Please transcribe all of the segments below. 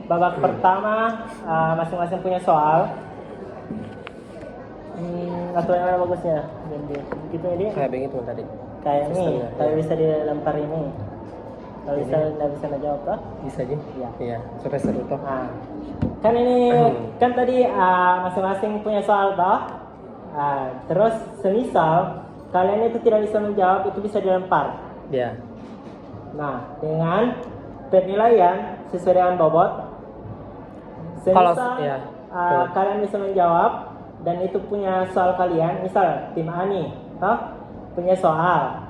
babak pertama masing-masing punya soal. Atau yang mana bagusnya? Begitu ini? Kayak begitu tadi. Kayak ini, Sistemnya, kalau ya. bisa dilempar ini. Kalau bisa nggak bisa ngejawab toh? Bisa aja. Iya. Iya, supaya seru toh. Nah, kan ini kan tadi masing-masing punya soal toh. Terus semisal kalian itu tidak bisa menjawab, itu bisa dilempar. Iya. Nah, dengan penilaian sesuai dengan bobot. Kalau Semisal ya, kalian bisa menjawab dan itu punya soal kalian, misal tim A nih, toh punya soal.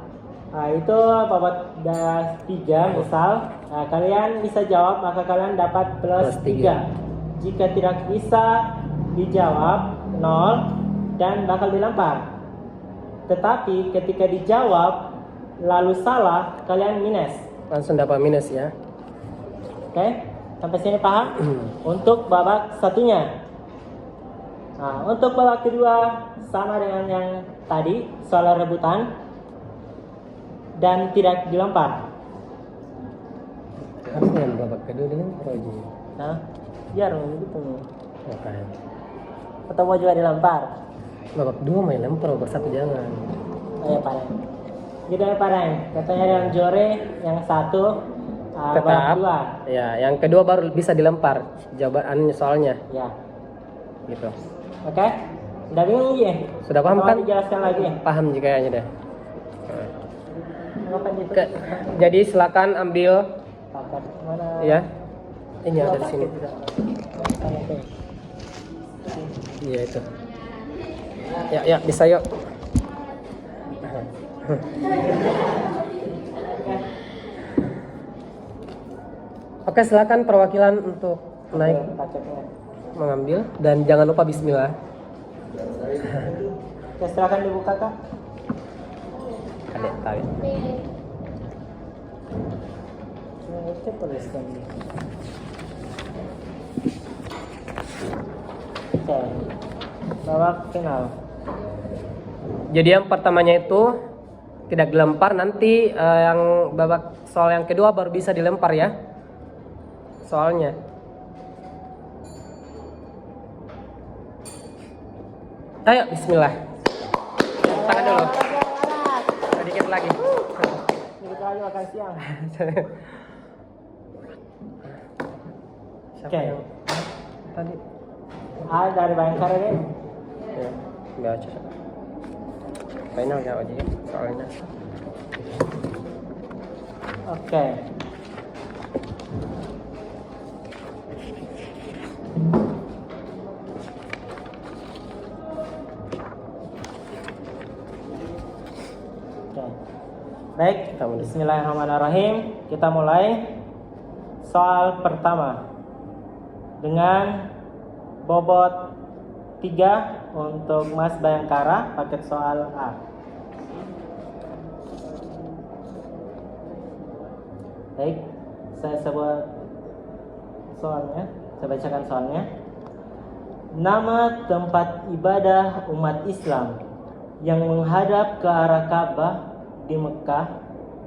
Itu bobot 3 misal. Kalian bisa jawab maka kalian dapat plus 3. Jika tidak bisa dijawab 0 dan bakal dilempar. Tetapi ketika dijawab lalu salah, kalian minus. langsung dapat minus ya. Oke, sampai sini paham? Untuk babak satunya. Nah, untuk babak kedua sama dengan yang tadi, soal rebutan dan tidak dilempar. Harusnya yang babak kedua dengan Roji. Nah, biar begitu. Oke. Atau mau juga dilempar? Babak 2 main lempar, babak 1 jangan. Oh ya, pareng. Gitu ya, pareng. Katanya yang jore, yang satu babak Tetap. kedua. Ya, yang kedua baru bisa dilempar jawabannya soalnya. Ya, Gitu. oke. Udah bingung ya? Sudah paham Atau kan? mau dijelaskan lagi? Paham jika kayaknya deh. Apa gitu? Jadi silakan ambil Paket mana? ya. Ini ada di sini. Iya itu. Ya bisa yuk. Oke, silakan perwakilan untuk naik Paketnya. mengambil dan jangan lupa bismillah. Ya, silakan dibuka kak. Adek tahu. Itu tuliskan. Oke. Babak final. Jadi yang pertamanya itu tidak dilempar, nanti yang babak soal yang kedua baru bisa dilempar ya. Soalnya. Ayo bismillah. Tangan dulu. Sedikit lagi. Sedikit lagi makan siang. Siapa Oke. yang tadi? Dari Bayangkara deh. Ya, enggak aja. Final ya aja ya, soalnya. Oke. Oke. Baik, bismillahirrahmanirrahim. Kita mulai soal pertama dengan bobot 3 untuk Mas Bayangkara, paket soal A. Baik, saya sebut soalnya, saya bacakan soalnya. Nama tempat ibadah umat Islam yang menghadap ke arah Ka'bah di Mekah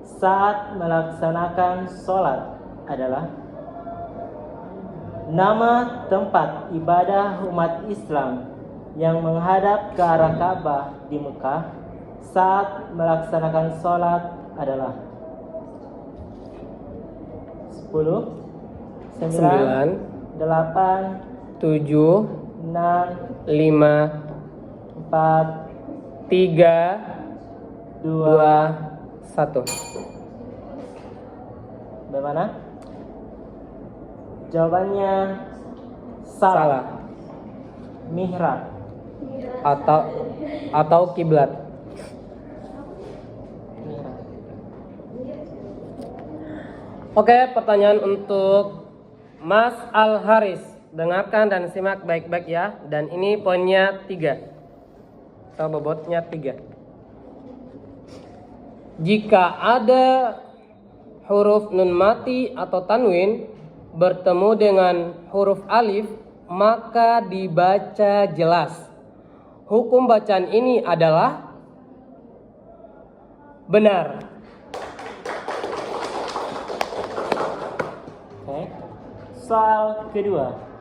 saat melaksanakan sholat adalah. Nama tempat ibadah umat Islam yang menghadap ke arah Ka'bah di Mekah saat melaksanakan sholat adalah 10, 9, 8, 7, 6, 5, 4, 3, 2, 1. Bagaimana? Jawabannya salah. Mihrab. Atau kiblat. Mihrab. Oke, pertanyaan untuk Mas Al Haris. Dengarkan dan simak baik-baik ya. Dan ini poinnya 3. Atau bobotnya 3. Jika ada huruf nun mati atau tanwin bertemu dengan huruf alif, maka dibaca jelas. Hukum bacaan ini adalah benar. Oke. soal kedua.